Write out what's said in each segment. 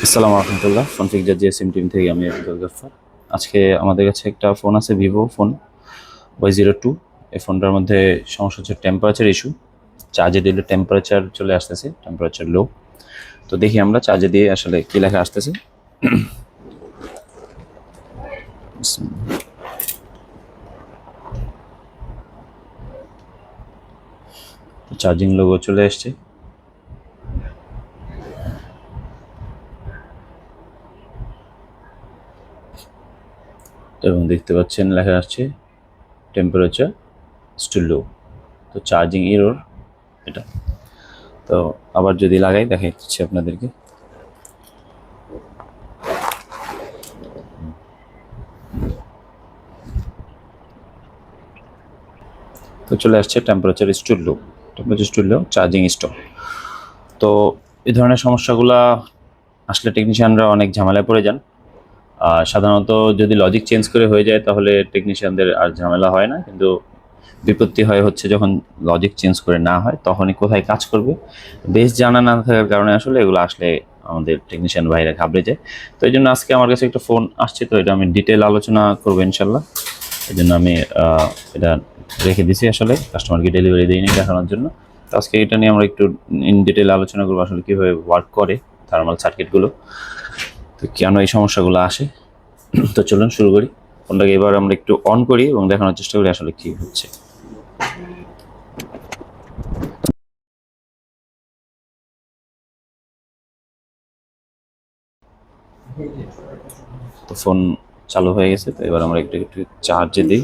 আসসালামু রহমতুল্লাহ। Phone fixer GSM team থেকে আমি আব্দুল গাফফার। আজকে আমাদের কাছে একটা ফোন আছে, ভিভো ফোন Y02। এই ফোনটার মধ্যে সমস্যা হচ্ছে টেম্পারেচার ইস্যু। চার্জে দিলে টেম্পারেচার চলে আসতেছে, টেম্পারেচার লো। তো দেখি আমরা চার্জে দিয়ে আসলে কি লেখা আসতেছে। চার্জিং লোগো চলে আসছে এবং দেখতে পাচ্ছেন লেখা আসছে টেম্পারেচার স্টিল লো। তো চার্জিং এরর এটা। তো আবার যদি লাগাই দেখা যাচ্ছে আপনাদেরকে, তো চলে আসছে টেম্পারেচার স্টিল লো, টেম্পারেচার স্টিল লো, চার্জিং স্টপ। তো এই ধরনের সমস্যাগুলা আসলে টেকনিশিয়ানরা অনেক ঝামেলায় পড়ে যান। সাধারণত যদি লজিক চেঞ্জ করে হয়ে যায় তাহলে টেকনিশিয়ানদের আর ঝামেলা হয় না, কিন্তু বিপত্তি হয় হচ্ছে যখন লজিক চেঞ্জ করে না হয়, তখনই কোথায় কাজ করবে বেশ জানা না থাকার কারণে আসলে এগুলো আসলে আমাদের টেকনিশিয়ান ভাইরা ঘাবড়ে যায়। তো এই জন্য আজকে আমার কাছে একটা ফোন আসছে, তো এটা আমি ডিটেল আলোচনা করবো ইনশাল্লাহ। এই জন্য আমি এটা রেখে দিছি, আসলে কাস্টমারকে ডেলিভারি দিইনি দেখানোর জন্য। তো আজকে এটা নিয়ে আমরা একটু ইন ডিটেল আলোচনা করবো আসলে কীভাবে ওয়ার্ক করে থার্মাল সার্কিটগুলো, তো কেন এই সমস্যাগুলো আসে। তো চলুন শুরু করি। ফোনটাকে এবার আমরা একটু অন করি এবং দেখানোর চেষ্টা করি আসলে কি হচ্ছে। তো ফোন চালু হয়ে গেছে, তো এবার আমরা একটু একটু চার্জে দিই।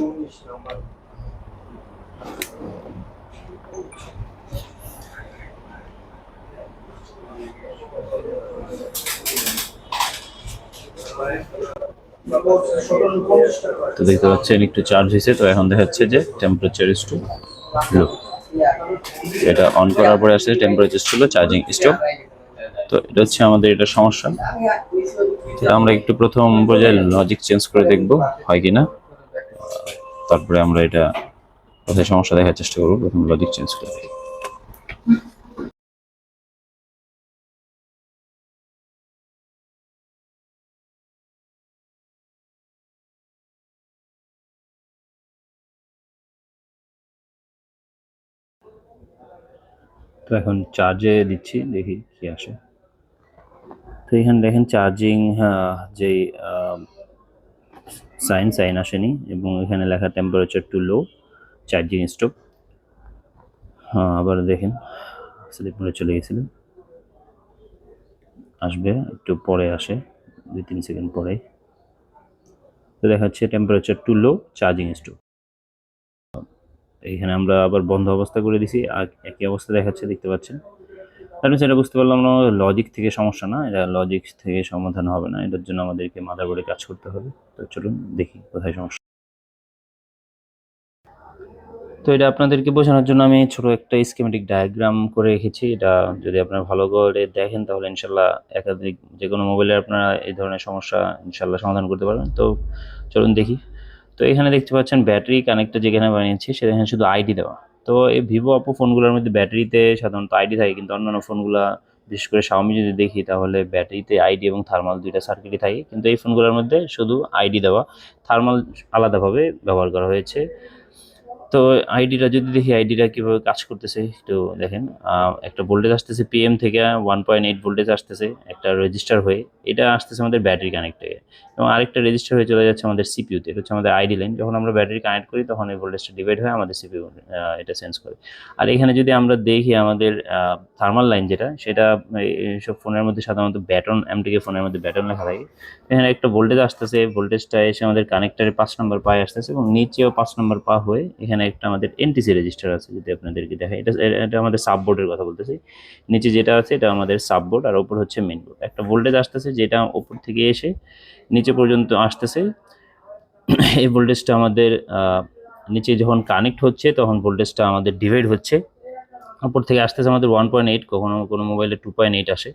তো দেখতে পাচ্ছেন একটু চার্জ হয়েছে, তো এখন দেখা যাচ্ছে যে টেম্পারেচার ইজ টু লো। এটা অন করার পরে আসছে টেম্পারেচার ছিল চার্জিং স্টপ। তো এটা হচ্ছে আমাদের এটা সমস্যা। তো আমরা একটু প্রথম পর্যায়ে লজিক চেঞ্জ করে দেখব হয় কিনা, তারপরে আমরা এটা কোথায় সমস্যা দেখার চেষ্টা করবো। প্রথম লজিক চেঞ্জ করে তো এখন চার্জে দিচ্ছি, দেখি কি আসে। তো এখানে দেখেন চার্জিং যেই সাইন আসেনি এবং এখানে লেখা temperature to low, charging stop. হ্যাঁ, আবার দেখেন স্লিপ মোডে চলে গেছিল, আসবে একটু পরে, আসে 2-3 সেকেন্ড পরে। তো দেখাচ্ছে temperature to low, charging stop. এইখানে আমরা আবার বন্ধ অবস্থা করে দিছি, আর একই অবস্থা দেখাচ্ছে, দেখতে পাচ্ছেন। আমি সেটা বুঝতে পারলাম না, লজিক থেকে সমস্যা না, এটা লজিক থেকে সমাধান হবে না, এটার জন্য আমাদেরকে মাদারবোর্ডে কাজ করতে হবে। তো চলুন দেখি কোথায় সমস্যা। তো এটা আপনাদেরকে বোঝানোর জন্য আমি ছোট একটা স্কিমেটিক ডায়াগ্রাম করে রেখেছি। এটা যদি আপনারা ভালো করে দেখেন তাহলে ইনশাল্লাহ একাধিক যে কোনো মোবাইলে আপনারা এই ধরনের সমস্যা ইনশাল্লাহ সমাধান করতে পারবেন। তো চলুন দেখি। তো এখানে দেখতে পাচ্ছেন ব্যাটারি কানেক্টর যেখানে বানিয়েছি সেখানে শুধু আইডি দেওয়া। তো এই ভিভো অপো ফোনগুলোর মধ্যে ব্যাটারিতে সাধারণত আইডি থাকে, কিন্তু অন্যান্য ফোনগুলা বিশেষ করে শাওমি যদি দেখি তাহলে ব্যাটারিতে আইডি এবং থার্মাল দুইটা সার্কিটই থাকে, কিন্তু এই ফোনগুলোর মধ্যে শুধু আইডি দেওয়া, থার্মাল আলাদাভাবে ব্যবহার করা হয়েছে। তো আইডিটা যদি দেখি আইডিটা কীভাবে কাজ করতেছে একটু দেখেন। একটা ভোল্টেজ আসতেছে পিএম থেকে, 1.8 ভোল্টেজ আসতেছে একটা রেজিস্টার হয়ে, এটা আসতেছে আমাদের ব্যাটারি কানেক্টে, এবং আরেকটা রেজিস্টার হয়ে চলে যাচ্ছে আমাদের সিপিইউতে। এটা হচ্ছে আমাদের আইডি লাইন। যখন আমরা ব্যাটারি কানেক্ট করি তখন এই ভোল্টেজটা ডিভাইড হয়ে আমাদের সিপিইউ এটা সেন্স করে। আর এখানে যদি আমরা দেখি আমাদের থার্মাল লাইন যেটা, সেটা এইসব ফোনের মধ্যে সাধারণত ব্যাটন, এমটিকে ফোনের মধ্যে ব্যাটন লেখা থাকে। এখানে একটা ভোল্টেজ আসতেছে, ভোল্টেজটা এসে আমাদের কানেক্টারে 5 নম্বর পায়ে আসতেছে, এবং নিচেও 5 নম্বর পা হয়ে এখানে একটা আমাদের এনটিসি রেজিস্টার আছে। যদি আপনাদেরকে দেখাই, এটা আমাদের সাববোর্ডের কথা বলতেছি। নিচে যেটা আছে এটা আমাদের সাববোর্ড, আর ওপর হচ্ছে মেন বোর্ড। একটা ভোল্টেজ আসতেছে যেটা ওপর থেকে এসে নিচে পর্যন্ত আসতেছে। এই ভোল্টেজটা আমাদের নিচে যখন কানেক্ট হচ্ছে তখন ভোল্টেজটা আমাদের ডিভাইড হচ্ছে, উপর থেকে আসতেছে আমাদের 1.8, কখনো কোনো মোবাইলে 2.8 আসে।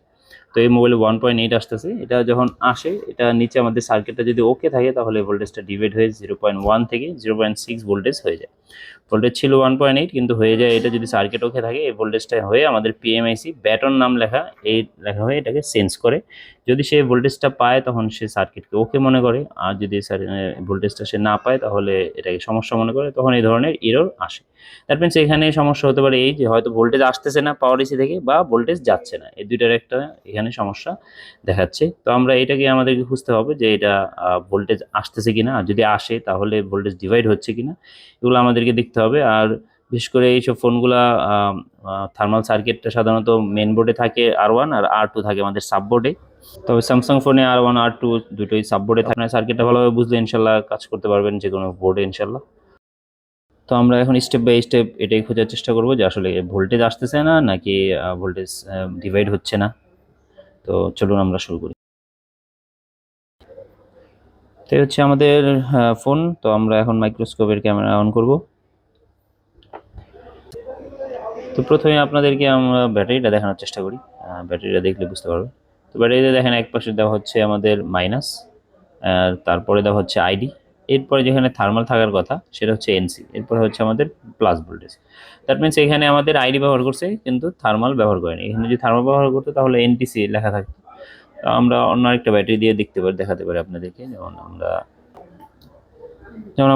তো এই মোবাইলে 1.8 আসতেছে। এটা যখন আসে, এটা নিচে আমাদের সার্কিটটা যদি ওকে থাকে তাহলে ভোল্টেজটা ডিভাইড হয়ে 0.1 থেকে 0.6 ভোল্টেজ হয়ে যায়। ভোল্টেজ ছিল 1.8, কিন্তু হয়ে যায় এটা যদি সার্কিট ওকে থাকে এই ভোল্টেজটা হয়ে আমাদের পিএমআইসি ব্যাটন নাম লেখা, এই লেখা হয়ে এটাকে সেন্স করে। যদি সে ভোল্টেজটা পায় তখন সে সার্কিটকে ওকে মনে করে, আর যদি ভোল্টেজটা সে না পায় তাহলে এটাকে সমস্যা মনে করে, তখন এই ধরনের এরর আসে। দ্যাট মিনস এখানে সমস্যা হতে পারে এই যে হয়তো ভোল্টেজ আসতেছে না পাওয়ার ইসি থেকে, বা ভোল্টেজ যাচ্ছে না, এই দুইটার একটা এখানে সমস্যা দেখাচ্ছে। তো আমরা এটাকে আমাদেরকে খুঁজতে হবে যে এটা ভোল্টেজ আসতেছে কিনা, আর যদি আসে তাহলে ভোল্টেজ ডিভাইড হচ্ছে কিনা, এগুলো আমাদেরকে দেখতে হবে। আর বিশেষ করে এইসব ফোনগুলা থার্মাল সার্কিটটা সাধারণত মেন বোর্ডে থাকে R1, আর R2 থাকে আমাদের সাববোর্ডে। তবে স্যামসাং ফোনে R1 R2 দুটোই সাববোর্ডে থাকে। আপনার সার্কিটটা ভালোভাবে বুঝলে ইনশাল্লাহ কাজ করতে পারবেন যে কোনো বোর্ডে ইনশাল্লাহ। তো আমরা এখন স্টেপ বাই স্টেপ এটাই খোঁজার চেষ্টা করবো যে আসলে ভোল্টেজ আসতেছে না নাকি ভোল্টেজ ডিভাইড হচ্ছে না। তো চলুন আমরা শুরু করি। তো এই হচ্ছে আমাদের ফোন। তো আমরা এখন মাইক্রোস্কোপের ক্যামেরা অন করব। তো প্রথমে আপনাদেরকে আমরা ব্যাটারিটা দেখানোর চেষ্টা করি, ব্যাটারিটা দেখলে বুঝতে পারবে। তো ব্যাটারিতে দেখেন এক পাশে দেওয়া হচ্ছে আমাদের মাইনাস, তারপরে দেওয়া হচ্ছে আইডি, এরপরে যেখানে থার্মাল থাকার কথা সেটা হচ্ছে এনসি, এরপরে হচ্ছে আমাদের প্লাস ভোল্টেজ। দ্যাট মিনস এখানে আমাদের আইডি ব্যবহার করছে কিন্তু থার্মাল ব্যবহার করেনি। এখানে যদি থার্মাল ব্যবহার করতো তাহলে এনটিসি লেখা থাকতো। তো আমরা অন্য একটা ব্যাটারি দিয়ে দেখাতে পারি আপনাদেরকে। যেমন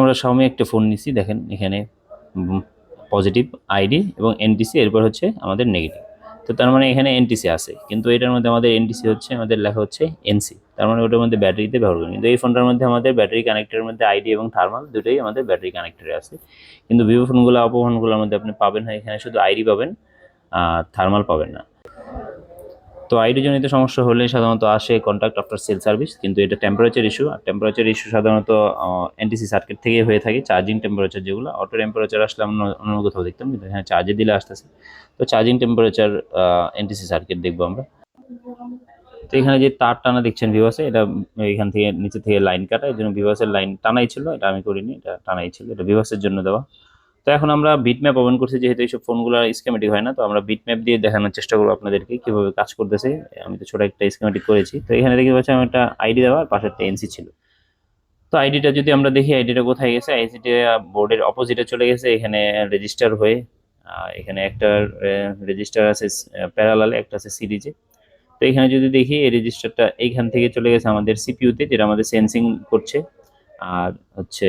আমরা Xiaomi একটা ফোন নিছি, দেখেন এখানে পজিটিভ আইডি এবং এনটিসি, এরপর হচ্ছে আমাদের নেগেটিভ। তো তার মানে এখানে এনটিসি আছে, কিন্তু এটার মধ্যে আমাদের এনটিসি হচ্ছে, আমাদের লেখা হচ্ছে এনসি, তার মানে ওটার মধ্যে ব্যাটারিতে ব্যবহার করি। কিন্তু এই ফোনটার মধ্যে আমাদের ব্যাটারি কানেক্টরের মধ্যে আইডি এবং থার্মাল দুটোই আমাদের ব্যাটারি কানেক্টরে আছে। কিন্তু ভিভো ফোনগুলো, অপো ফোনগুলোর মধ্যে আপনি পাবেন না, এখানে শুধু আইডি পাবেন আর থার্মাল পাবেন না। তো আইডি জনিত সমস্যা হলে সাধারণত আসে কন্ট্যাক্ট আফটার সেল সার্ভিস, কিন্তু এটা টেম্পারেচার ইস্যু। আর টেম্পারেচার ইস্যু সাধারণত এনটিসি সার্কিট থেকে হয়ে থাকে। চার্জিং টেম্পারেচার যেগুলো, অটো টেম্পারেচার আসলে আমরা অন্য কোথাও দেখতাম, কিন্তু এখানে চার্জে দিলে আসতেছে। তো চার্জিং টেম্পারেচার এনটিসি সার্কিট দেখবো আমরা। তো এখানে যে তার টানা দেখছেন ভিভাসে, এটা এখান থেকে নিচে থেকে লাইন কাটা, এই জন্য ভিভাসের লাইন টানাই ছিল, এটা আমি করিনি, এটা টানাই ছিল, এটা ভিভাসের জন্য দেওয়া। তো এখন আমরা বিটম্যাপ ওপেন করছি, যেহেতু এইসব ফোনগুলো স্কিমেটিক হয় না, তো আমরা বিটম্যাপ দিয়ে দেখানোর চেষ্টা করবো আপনাদেরকে কিভাবে কাজ করতেছে। আমি তো ছোট একটা স্কিমেটিক করেছি। তো এখানে দেখতে পাচ্ছি আমার একটা আইডি দেওয়া, আর পাশে একটা এনসি ছিল। তো আইডিটা যদি আমরা দেখি, আইডিটা কোথায় গেছে, আইসিটি বোর্ডের অপোজিটে চলে গেছে, এখানে রেজিস্টার হয়ে। এখানে একটা রেজিস্টার আছে প্যারালালে, একটা আছে সিরিজে। তো এখানে যদি দেখি এই রেজিস্টারটা এইখান থেকে চলে গেছে আমাদের সিপিইউতে, যেটা আমাদের সেন্সিং করছে। আর হচ্ছে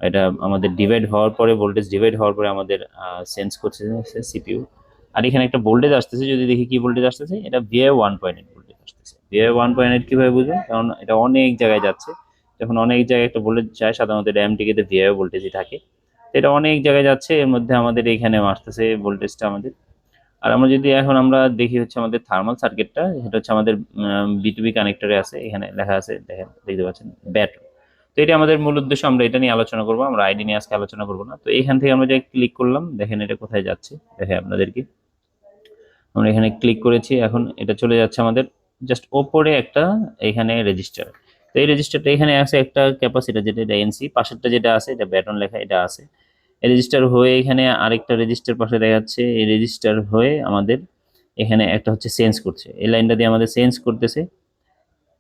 এটা আমাদের ডিভাইড হওয়ার পরে, ভোল্টেজ ডিভাইড হওয়ার পরে আমাদের সেন্স করছে সিপিইউ। আর এখানে একটা ভোল্টেজ আসতেছে, যদি দেখি কি ভোল্টেজ আসতেছে, এটা ভিআই 1.8 ভোল্টেজ আসতেছে। ভিআই 1.8 কিভাবে বুঝবো, কারণ এটা অনেক জায়গায় যাচ্ছে। যখন অনেক জায়গায় একটা ভোল্টেজ যায়, সাধারণত এটা এমটিকেতে ভিআই ভোল্টেজই থাকে। তো এটা অনেক জায়গায় যাচ্ছে, এর মধ্যে আমাদের এখানে আসতেছে ভোল্টেজটা আমাদের। আর আমরা যদি এখন আমরা দেখি হচ্ছে আমাদের থার্মাল সার্কিটটা, সেটা হচ্ছে আমাদের বিটুবি কানেক্টরে আছে, এখানে লেখা আছে, দেখেন দেখতে পাচ্ছেন ব্যাট। তো এটা আমাদের মূল উদ্দেশ্য, আমরা এটা নিয়ে আলোচনা করবো, আমরা আইডি নিয়ে আজকে আলোচনা করবো না। তো এইখান থেকে আমরা যে ক্লিক করলাম, দেখেন এটা কোথায় যাচ্ছে, দেখে আপনাদেরকে। আমরা এখানে ক্লিক করেছি, এখন এটা চলে যাচ্ছে আমাদের জাস্ট ওপরে একটা এখানে রেজিস্টার। তো এই রেজিস্টারটা এখানে আছে একটা ক্যাপাসিটার, যেটা এটা এনসি, পাশেরটা যেটা আছে এটা ব্যাটন লেখা, এটা আছে। রেজিস্টার হয়ে এখানে আরেকটা রেজিস্টার পাশে দেখাচ্ছে, এই রেজিস্টার হয়ে আমাদের এখানে একটা হচ্ছে সেন্স করছে, এই লাইনটা দিয়ে আমাদের সেন্স করতেছে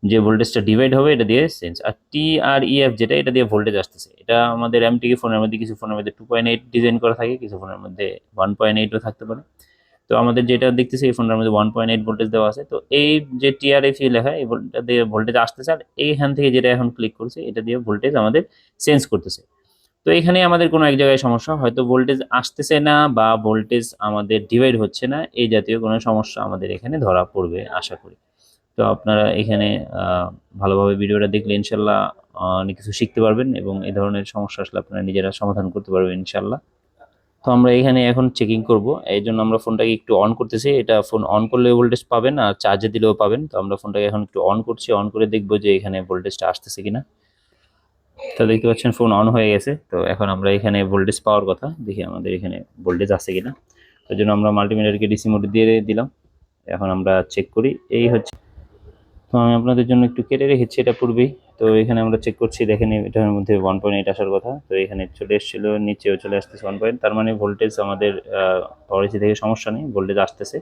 যে ভোল্টেজটা ডিভাইড হবে, এটা দিয়ে সেন্স। আর টি আর ইএফ যেটা, এটা দিয়ে ভোল্টেজ আসতেছে। এটা আমাদের এমটিকে ফোনের মধ্যে, কিছু ফোনের মধ্যে 2.8 ডিজাইন করা থাকে, কিছু ফোনের মধ্যে 1.8ও থাকতে পারে। তো আমাদের যেটা দেখতেছি এই ফোনটার মধ্যে 1.8 ভোল্টেজ দেওয়া আছে। তো এই যে টিআরএফ লেখা, এই ভোল্টটা দিয়ে ভোল্টেজ আসতেছে, আর এইখান থেকে যেটা এখন ক্লিক করছে, এটা দিয়ে ভোল্টেজ আমাদের সেন্স করতেছে। তো এখানে আমাদের কোনো এক জায়গায় সমস্যা, হয়তো ভোল্টেজ আসতেছে না বা ভোল্টেজ আমাদের ডিভাইড হচ্ছে না, এই জাতীয় কোনো সমস্যা আমাদের এখানে ধরা পড়বে আশা করি। তো আপনারা এখানে ভালোভাবে ভিডিওটা দেখলে ইনশাল্লাহ অনেক কিছু শিখতে পারবেন, এবং এই ধরনের সমস্যা আসলে আপনারা নিজেরা সমাধান করতে পারবেন ইনশাল্লাহ। তো আমরা এখানে এখন চেকিং করব, এই জন্য আমরা ফোনটাকে একটু অন করতেছি। এটা ফোন অন করলে ভোল্টেজ পাবেন, আর চার্জে দিলেও পাবেন। তো আমরা ফোনটাকে এখন একটু অন করছি, অন করে দেখবো যে এখানে ভোল্টেজটা আসতেছে কিনা। তো দেখতে পাচ্ছেন ফোন অন হয়ে গেছে। তো এখন আমরা এখানে ভোল্টেজ পাওয়ার কথা দেখি আমাদের এখানে ভোল্টেজ আছে কিনা। তার জন্য আমরা মাল্টিমিটারকে ডিসি মোডে দিয়ে দিলাম। এখন আমরা চেক করি, এই হচ্ছে। তো আমি আপনাদের জন্য একটু কেটে রেখেছি এটা পূর্বেই। তো এখানে আমরা চেক করছি, দেখেন এটার মধ্যে 1.8 আসার কথা, তো এখানে চলে এসেছিল, নিচেও চলে আসতেছে 1 পয়েন্ট। তার মানে ভোল্টেজ আমাদের পাওয়ার ইসি থেকে সমস্যা নেই, ভোল্টেজ আসতেছে।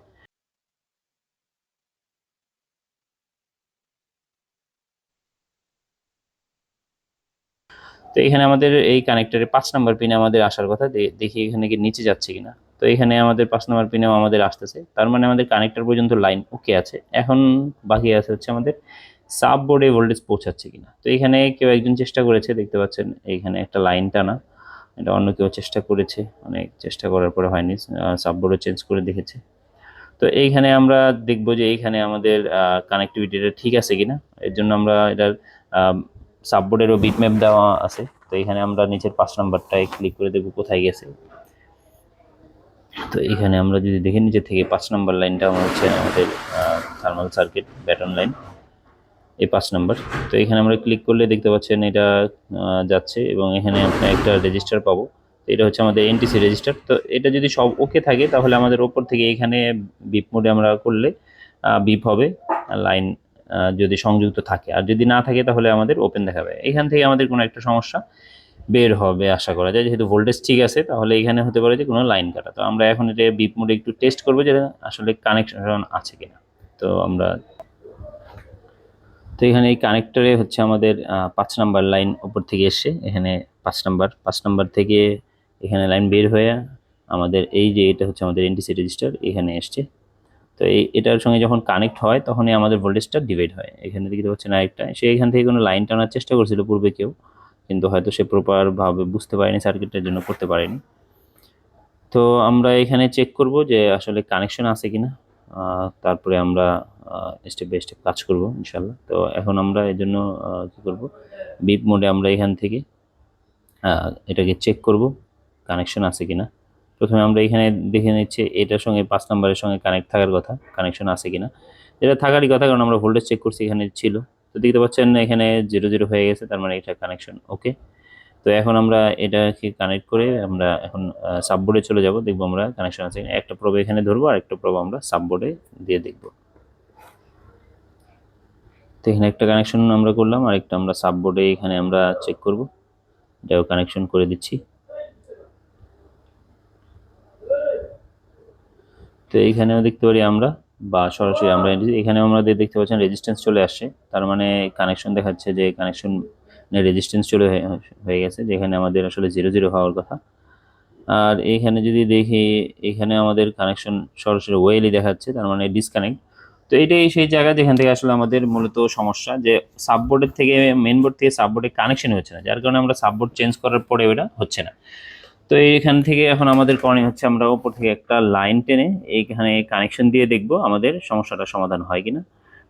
তো এখানে আমাদের এই কানেক্টরে 5 নাম্বার পিনে আমাদের আসার কথা, দেখি এখানে কি নিচে যাচ্ছে কিনা। তো এখানে আমাদের 5 নাম্বার পিনেও আমাদের আসতেছে, তার মানে আমাদের কানেক্টর পর্যন্ত লাইন ওকে আছে। এখন বাকি আছে হচ্ছে আমাদের সাব বোর্ডে ভোল্টেজ পৌঁছাচ্ছে কিনা। তো এখানে কেউ একজন চেষ্টা করেছে, দেখতে পাচ্ছেন এইখানে একটা লাইন টানা, এটা অন্য কেউ চেষ্টা করেছে, অনেক চেষ্টা করার পরে হয়নি, সাব বোর্ডে চেঞ্জ করে দেখেছে। তো এইখানে আমরা দেখবো যে এইখানে আমাদের কানেক্টিভিটিটা ঠিক আছে কিনা। এর জন্য আমরা এটার সাববোর্ডেরও বিটম্যাপ দেওয়া আছে। তো এখানে আমরা নিচের 5 নাম্বারটায় ক্লিক করে দেখবো কোথায় গেছে। তো এখানে আমরা যদি দেখি নিচে থেকে 5 নাম্বার লাইনটা হচ্ছে আমাদের থার্মাল সার্কিট ব্যাটন লাইন, এই 5 নাম্বার। তো এখানে আমরা ক্লিক করলে দেখতে পাচ্ছেন এটা যাচ্ছে, এবং এখানে আমরা একটা রেজিস্টার পাবো। তো এটা হচ্ছে আমাদের এনটিসি রেজিস্টার। তো এটা যদি সব ওকে থাকে তাহলে আমাদের ওপর থেকে এখানে বিপ মোডে আমরা করলে বিপ হবে লাইন যদি সংযুক্ত থাকে, আর যদি না থাকে তাহলে আমাদের ওপেন দেখাবে। এখান থেকে আমাদের কোনো একটা সমস্যা বের হবে আশা করা যায়, যেহেতু ভোল্টেজ ঠিক আছে তাহলে এখানে হতে পারে যে কোনো লাইন কাটা। তো আমরা এখন এটা বিপ মোডে একটু টেস্ট করবো যে আসলে কানেকশন আছে কিনা। তো আমরা তো এখানে এই কানেক্টরে হচ্ছে আমাদের 5 নাম্বার লাইন উপর থেকে এসছে, এখানে 5 নাম্বার থেকে এখানে লাইন বের হয়ে আমাদের এই যে এটা হচ্ছে আমাদের এনটিসি রেজিস্টার এখানে এসছে। তো এটার সঙ্গে যখন কানেক্ট হয় তখনই আমাদের ভোল্টেজটা ডিভাইড হয়। এখানে দেখতে পাচ্ছেন আরেকটা, সে এখান থেকে কোনো লাইন টানার চেষ্টা করছিল পূর্বে কেউ, কিন্তু হয়তো সে প্রপারভাবে বুঝতে পারেনি, সার্কিটের জন্য করতে পারেনি। তো আমরা এখানে চেক করব যে আসলে কানেকশন আছে কিনা, তারপরে আমরা স্টেপ বাই স্টেপ কাজ করব ইনশাল্লাহ। তো এখন আমরা এর জন্য কী করব, বিপ মোডে আমরা এখান থেকে এটাকে চেক করব কানেকশন আছে কিনা। প্রথমে আমরা এখানে দেখে নিচ্ছি এটার সঙ্গে 5 নাম্বারের সঙ্গে কানেক্ট থাকার কথা, কানেকশন আছে কিনা। এটা থাকারই কথা, কারণ আমরা ভোল্টেজ চেক করছি এখানে ছিল। তো দেখতে পাচ্ছেন এখানে 0 0 হয়ে গেছে, তার মানে এটা কানেকশন ওকে। তো এখন আমরা এটাকে কানেক্ট করে আমরা এখন সাববোর্ডে চলে যাব, দেখবো আমরা কানেকশন আছে। একটা প্রব এখানে ধরবো আর একটা প্রব আমরা সাববোর্ডে দিয়ে দেখব। তো এখানে একটা কানেকশন আমরা করলাম, আর একটা আমরা সাববোর্ডে এখানে আমরা চেক করব, এটাও কানেকশন করে দিচ্ছি। তো এইখানেও দেখতে পারি আমরা, বা সরাসরি আমরা এখানে আমাদের দেখতে পাচ্ছেন রেজিস্ট্যান্স চলে আসছে, তার মানে কানেকশন দেখাচ্ছে যে কানেকশন রেজিস্ট্যান্স চলে হয়ে গেছে, যেখানে আমাদের আসলে 0 0 হওয়ার কথা। আর এইখানে যদি দেখি এখানে আমাদের কানেকশন সরাসরি ওয়েলই দেখাচ্ছে, তার মানে ডিসকানেক্ট। তো এটাই সেই জায়গা যেখান থেকে আসলে আমাদের মূলত সমস্যা, যে সাববোর্ডের থেকে মেন বোর্ড থেকে সাববোর্ডে কানেকশন হচ্ছে না, যার কারণে আমরা সাববোর্ড চেঞ্জ করার পরে ওটা হচ্ছে না। তো এইখান থেকে এখন আমাদের করণীয় হচ্ছে আমরা ওপর থেকে একটা লাইন টেনে এইখানে কানেকশন দিয়ে দেখব আমাদের সমস্যাটা সমাধান হয় কিনা।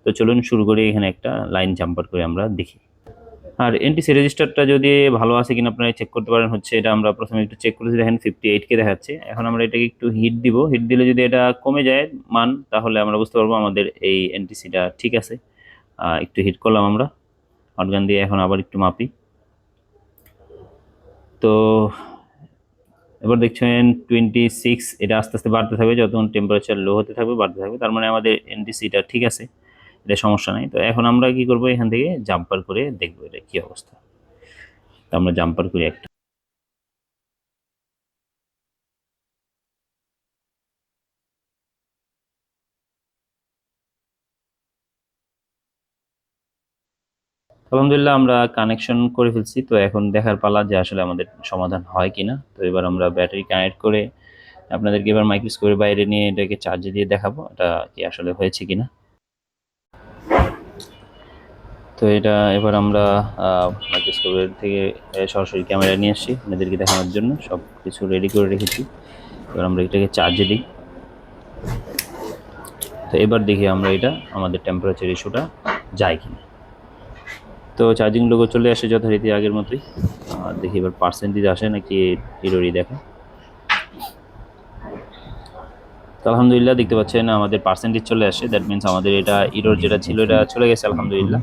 তো চলুন শুরু করি, এখানে একটা লাইন জাম্পার করে আমরা দেখি। আর এনটিসি রেজিস্টারটা যদি ভালো আছে কিনা আপনারা চেক করতে পারেন হচ্ছে, এটা আমরা প্রথমে একটু চেক করেছি, দেখেন 58K দেখাচ্ছে। এখন আমরা এটাকে একটু হিট দিব, হিট দিলে যদি এটা কমে যায় মান, তাহলে আমরা বুঝতে পারবো আমাদের এই এনটিসিটা ঠিক আছে। একটু হিট করলাম আমরা হটগান দিয়ে, এখন আবার একটু মাপি। তো এবার দেখছেন 26, এটা আস্তে আস্তে বাড়তে থাকবে, যতক্ষণ টেম্পারেচার লো হতে থাকবে বাড়তে থাকবে, তার মানে আমাদের এনটিসিটা ঠিক আছে, এটা সমস্যা নেই। তো এখন আমরা কি করব, এখান থেকে জাম্পার করে দেখবো এটা কি অবস্থা। তো আমরা জাম্পার করি একটা। আলহামদুলিল্লাহ আমরা কানেকশন করে ফেলছি। তো এখন দেখার পালা যে আসলে আমাদের সমাধান হয় কিনা। তো এবার আমরা ব্যাটারি কানেক্ট করে আপনাদেরকে এবার মাইক্রোস্কোপের বাইরে নিয়ে এটাকে চার্জে দিয়ে দেখাবো এটা কি আসলে হয়েছে কিনা। তো এটা এবার আমরা মাইক্রোস্কোপের থেকে সরাসরি ক্যামেরা নিয়ে আসছি আপনাদেরকে দেখানোর জন্য, সব কিছু রেডি করে রেখেছি। এবার আমরা এটাকে চার্জে দিই। তো এবার দেখি আমরা এটা আমাদের টেম্পারেচার ইস্যুটা যায় কিনা। তো চার্জিং লোগো চলে আসে যথারীতি আগের মতোই। দেখি এবার পার্সেন্টেজ আসে নাকি এররই দেখা। তো আলহামদুলিল্লাহ দেখতে পাচ্ছেন আমাদের পার্সেন্টেজ চলে আসে, দ্যাট মিনস আমাদের এটা ইরোর যেটা ছিল এটা চলে গেছে আলহামদুলিল্লাহ।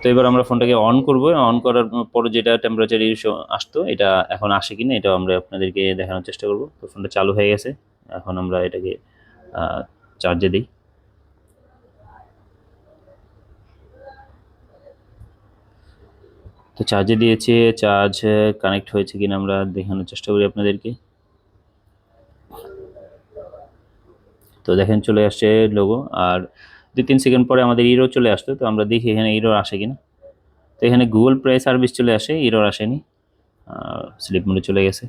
তো এবার আমরা ফোনটাকে অন করব, অন করার পরে যেটা টেম্পারেচার ইস্যু আসতো এটা এখন আসে কিনা এটা আমরা আপনাদেরকে দেখানোর চেষ্টা করব। তো ফোনটা চালু হয়ে গেছে, এখন আমরা এটাকে চার্জে দিই। তো চার্জে দিয়েছি, চার্জ কানেক্ট হয়েছে কিনা আমরা দেখানোর চেষ্টা করি আপনাদেরকে। তো দেখেন চলে আসছে লোগো, আর 2-3 সেকেন্ড পরে আমাদের ইরো চলে আসতো। তো আমরা দেখি এখানে ইরো আসে কিনা। তো এখানে গুগল প্লে সার্ভিস চলে আসে, ইরোর আসেনি। স্লিপ মোডে চলে গেছে।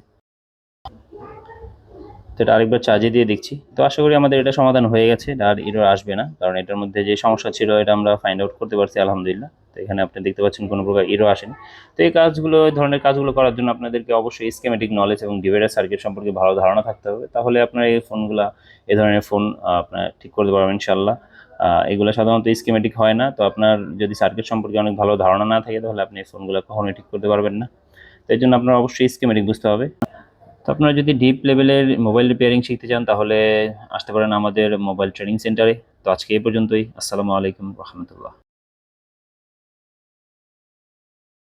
তো এটা আরেকবার চার্জে দিয়ে দেখছি। তো আশা করি আমাদের এটা সমাধান হয়ে গেছে, আর এরর আসবে না, কারণ এটার মধ্যে যে সমস্যা ছিল এটা আমরা ফাইন্ড আউট করতে পারছি আলহামদুলিল্লাহ। তো এখানে আপনি দেখতে পাচ্ছেন কোনো প্রকার এরর আসেনি। তো এই ধরনের কাজগুলো করার জন্য আপনাদেরকে অবশ্যই স্কিমেটিক নলেজ এবং ডিভাইডার সার্কিট সম্পর্কে ভালো ধারণা থাকতে হবে, তাহলে আপনার এই ধরনের ফোন আপনার ঠিক করতে পারবেন ইনশাল্লাহ। এগুলো সাধারণত স্কিমেটিক হয় না, তো আপনার যদি সার্কিট সম্পর্কে অনেক ভালো ধারণা না থাকে তাহলে আপনি এই ফোনগুলো কখনোই ঠিক করতে পারবেন না। তো এই জন্য আপনার অবশ্যই স্কিমেটিক বুঝতে হবে। তো আপনারা যদি ডিপ লেভেলের মোবাইল রিপেয়ারিং শিখতে চান তাহলে আসতে পারেন আমাদের মোবাইল ট্রেনিং সেন্টারে। তো আজকে এই পর্যন্তই। আসসালামু আলাইকুম রহমতুল্লাহ।